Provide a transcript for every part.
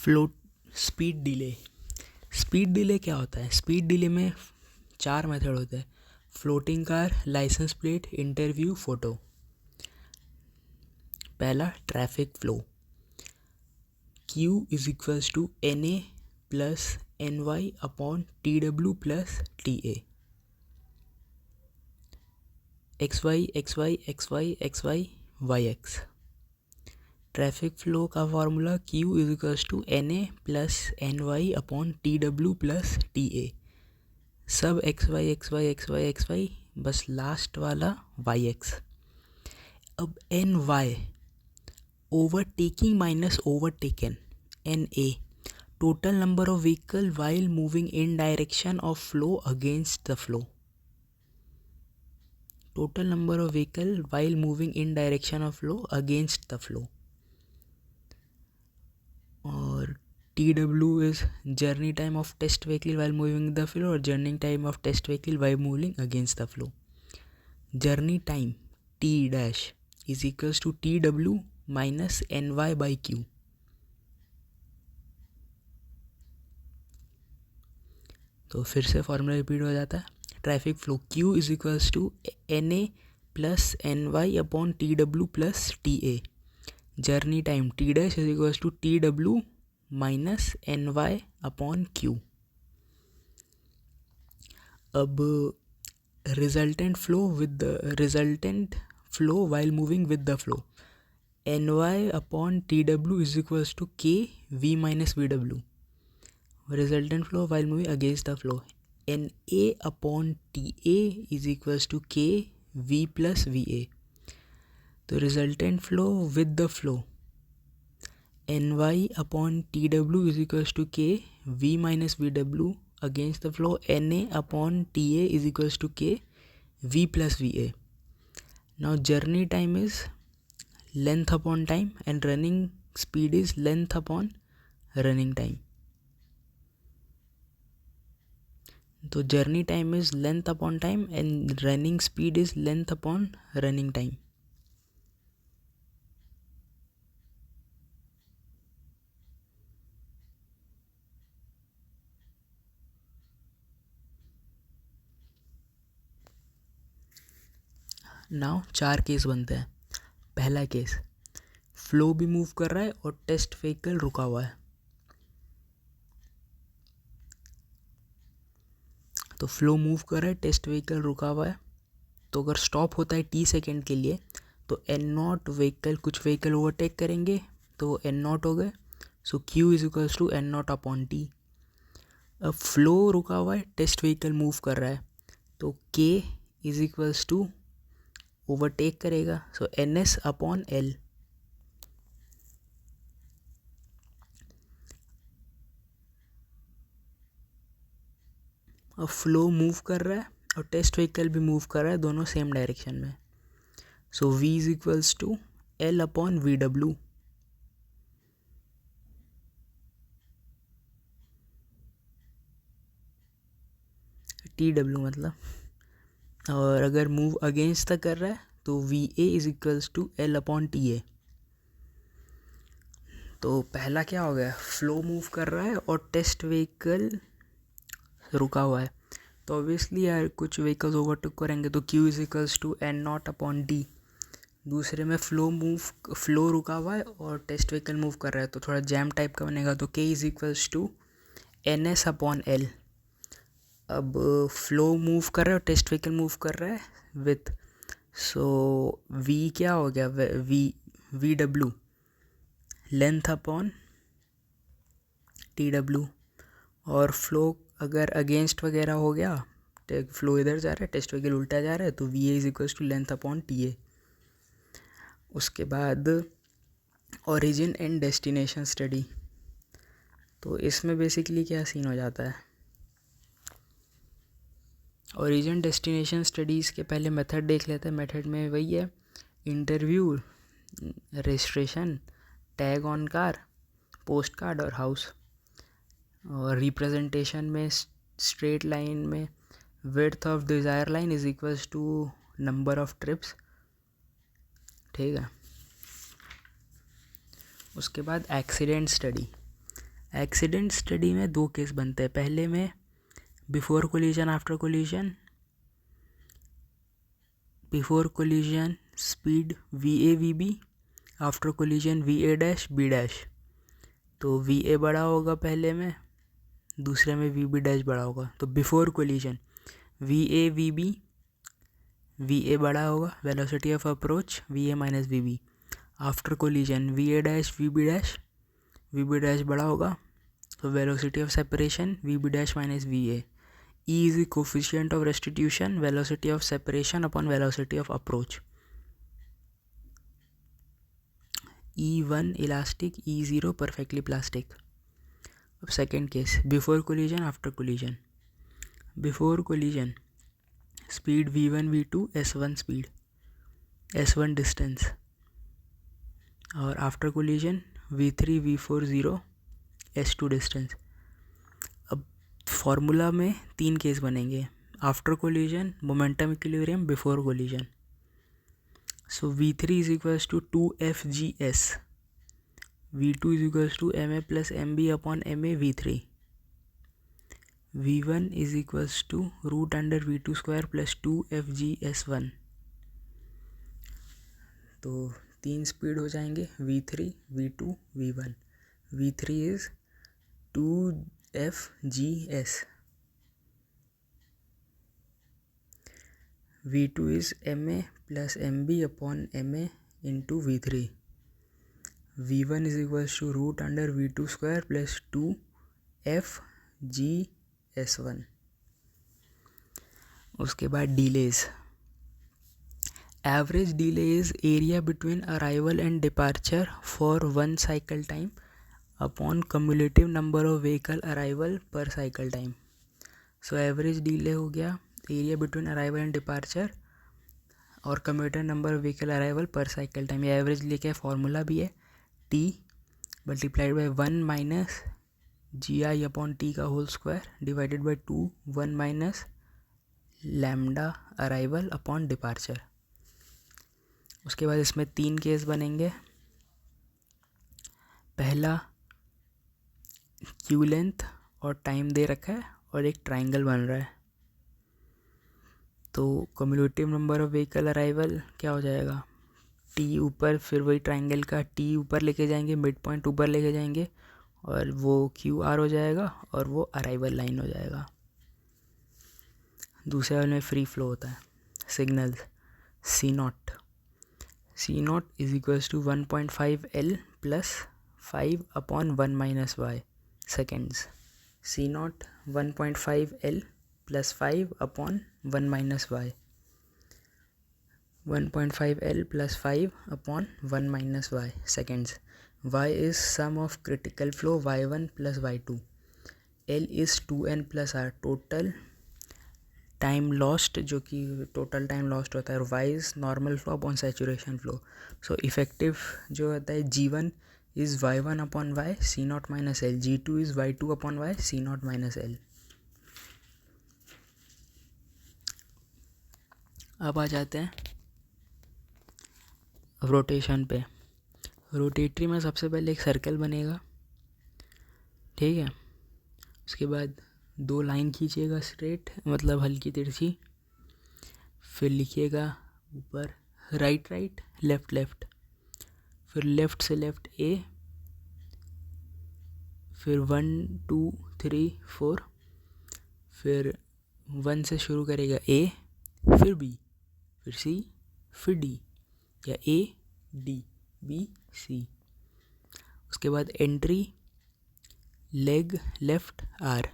Flow speed delay. Speed delay क्या होता है? स्पीड डिले में 4 मेथड होते हैं: floating car, license plate, interview, photo. पहला traffic flow, Q is equals to NA plus NY upon TW plus TA। XY XY XY XY YX। Traffic flow का formula Q is equals to NA plus NY upon TW plus TA। सब XY XY XY XY, बस last वाला YX। अब NY, overtaking minus overtaken, NA, total number of vehicle while moving in direction of flow against the flow. Total number of vehicle while moving in direction of flow against the flow. और TW is journey time of test vehicle while moving the flow और journey time of test vehicle while moving against the flow. Journey time T dash is equals to TW minus NY by Q. तो फिर से formula repeat हो जाता है। Traffic flow Q is equals to NA plus NY upon TW plus TA। Journey time T dash is equals to TW minus NY upon Q। अब resultant flow while moving with the flow, NY upon TW is equals to KV minus VW। Resultant flow while moving against the flow, NA upon TA is equals to KV plus VA। तो resultant flow with the flow, NY upon TW is equals to KV minus VW against the flow, NA upon TA is equals to KV plus VA. Now journey time is length upon time and running speed is length upon running time. तो journey time is length upon time and running speed is length upon running time. Now 4 case बनते हैं। पहला case, flow भी move कर रहा है और test vehicle रुका हुआ है। तो फ्लो मूव कर रहा है, टेस्ट व्हीकल रुका हुआ है। तो अगर स्टॉप होता है T सेकेंड के लिए तो N0 व्हीकल, कुछ व्हीकल ओवरटेक करेंगे तो N0 हो गए। So Q is equals to N0 upon T। अब फ्लो रुका हुआ है, टेस्ट व्हीकल मूव कर रहा है, तो K is equals to overtake करेगा, सो NS अपॉन L। अब फ्लो मूव कर रहा है और टेस्ट व्हीकल भी मूव कर रहा है, दोनों सेम डायरेक्शन में। So V is equals to L upon VW। TW मतलब, और अगर मूव अगेंस्ट तक कर रहा है तो VA is equals to L upon TA। तो पहला क्या हो गया, फ्लो मूव कर रहा है और टेस्ट व्हीकल रुका हुआ है, तो ऑब्वियसली यार कुछ व्हीकल्स ओवरटेक करेंगे तो Q is equals to N0 upon D। दूसरे में फ्लो रुका हुआ है और टेस्ट व्हीकल मूव कर रहा है, तो थोड़ा जैम टाइप का बनेगा, तो K is equals to NS upon L। अब फ्लो मूव कर रहा है और टेस्ट व्हीकल मूव कर रहा है विथ, सो V क्या हो गया, VW लेंथ अपॉन TW। और फ्लो अगर अगेंस्ट वगैरह हो गया, फ्लो इधर जा रहा है, टेस्ट व्हीकल उल्टा जा रहा है, तो VA is equals to length upon TA। उसके बाद ओरिजिन एंड डेस्टिनेशन स्टडी। तो इसमें बेसिकली क्या सीन हो जाता है, ओरिजिन डेस्टिनेशन स्टडीज़ के पहले मेथड देख लेते हैं। मेथड में वही है, interview, registration, tag on car, post card और हाउस। और रिप्रेजेंटेशन में स्ट्रेट लाइन में width of desire line is equals to number of trips, ठीक है। उसके बाद एक्सीडेंट स्टडी। एक्सीडेंट स्टडी में दो केस बनते हैं, पहले में before collision after collision, before collision speed VA/VB, after collision VA'/B'। तो VA बड़ा होगा पहले में, दूसरे में VB' बड़ा होगा। तो बिफोर कोलिजन VA/VB, VA बड़ा होगा, velocity of approach VA-VB। After collision VA'/VB', VB' बड़ा होगा, तो velocity of separation VB'-VA। E is the coefficient of restitution, velocity of separation upon velocity of approach. E1 elastic, E0 perfectly plastic. अब second case, before collision after collision. Before collision speed V1 V2 S1 speed, S1 distance, और after collision V3 V4 0 S2 distance. अब formula में तीन case बनेंगे, after collision, momentum equilibrium, before collision. So V3 is equals to 2FGS, V2 is equals to MA plus MB upon MA V3, V1 is equals to √(V2 square plus 2FGS1। तो तीन speed हो जाएंगे, V3 V2 V1। V3 is 2FGS, V2 is MA plus MB upon MA into V3, V1 is equals to √(V2 square plus 2FGS1। उसके बाद delays, average delay is area between arrival and departure for 1 cycle time upon cumulative number of vehicle arrival per cycle time. So average delay हो गया area between arrival and departure और commutative number of vehicle arrival per cycle time. ये average लेके formula भी है, T multiplied by 1 minus GI upon T का whole square divided by 2 1 minus lambda arrival upon departure. उसके बाद इसमें तीन केस बनेंगे, पहला क्यू लेंथ और टाइम दे रखा है और एक ट्राइंगल बन रहा है। तो cumulative number of vehicle arrival क्या हो जाएगा, T ऊपर, फिर वही ट्राइंगल का T ऊपर लेके जाएंगे, मिड पॉइंट ऊपर लेके जाएंगे और वो QR हो जाएगा और वो अराइवल लाइन हो जाएगा। दूसरे वाले में फ्री फ्लो होता है, signals C0 is equals to 1.5 L plus 5 upon 1 minus Y seconds. C0 1.5 L plus 5 upon 1 minus Y, 1.5 L plus 5 upon 1 minus Y seconds. Y is sum of critical flow Y1 plus Y2, L is 2N plus R total time lost, जो कि total time lost होता है, और Y is normal flow upon saturation flow. So effective जो होता है G1 is Y1 upon Y C0 minus L, G2 is Y2 upon Y C0 minus L। अब आ जाते हैं रोटेशन पे। रोटेटरी में सबसे पहले एक सर्कल बनेगा, ठीक है। उसके बाद दो लाइन खींचिएगा स्ट्रेट, मतलब हल्की तिरछी, फिर लिखिएगा ऊपर राइट राइट लेफ्ट लेफ्ट, फिर लेफ्ट से लेफ्ट A, फिर 1 2 3 4, फिर 1 से शुरू करेगा A, फिर B, फिर C, फिर D, या A D B C। उसके बाद entry leg left R,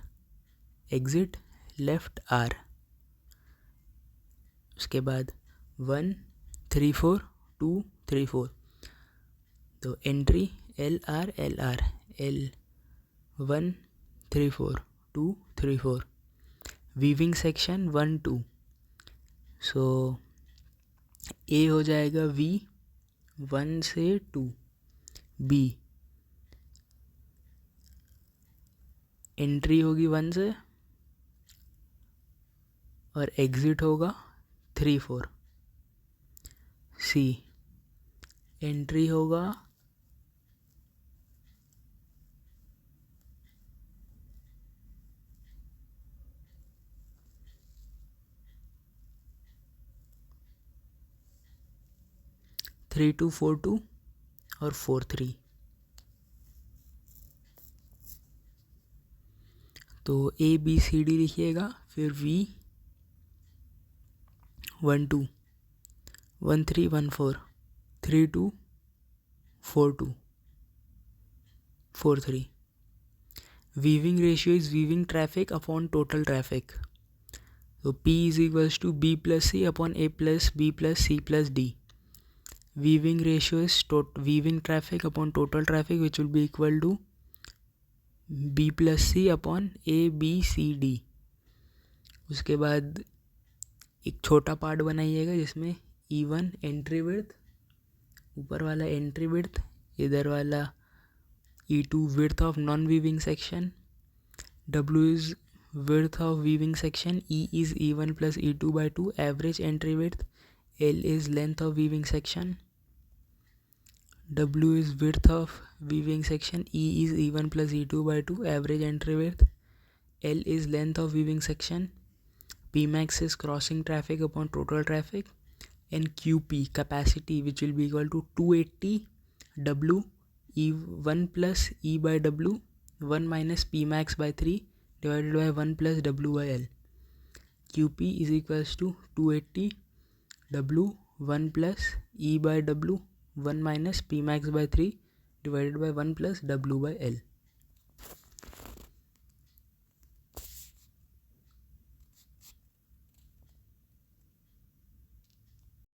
exit left R। उसके बाद 1 3 4 2 3 4, तो entry LR LR L 1 3 4 2 3 4, weaving section 1 2। So A हो जाएगा V 1 से 2, B एंट्री होगी 1 से और एग्जिट होगा 3 4, C एंट्री होगा 3242 और 43। तो ABCD लिखिएगा, फिर V 12 1314 32 42 43। Weaving ratio is weaving traffic upon total traffic. तो P is equals to B plus C upon A plus B plus C plus D। Weaving ratio is weaving traffic upon total traffic which will be equal to B plus C upon ABCD। उसके बाद एक छोटा part बनाइएगा जिसमें E1 entry width, ऊपर वाला entry width, इधर वाला E2 width of non-weaving section, W is width of weaving section, E is E1 plus E2 by 2 average entry width, L is length of weaving section, W is width of weaving section, E is E1 plus E2 by 2 average entry width, L is length of weaving section, Pmax is crossing traffic upon total traffic, and QP capacity which will be equal to 280 W E1 plus E by W 1 minus Pmax by 3 divided by 1 plus W by L. QP is equals to 280 W 1 plus E by W 1 minus Pmax by 3 divided by 1 plus W by L.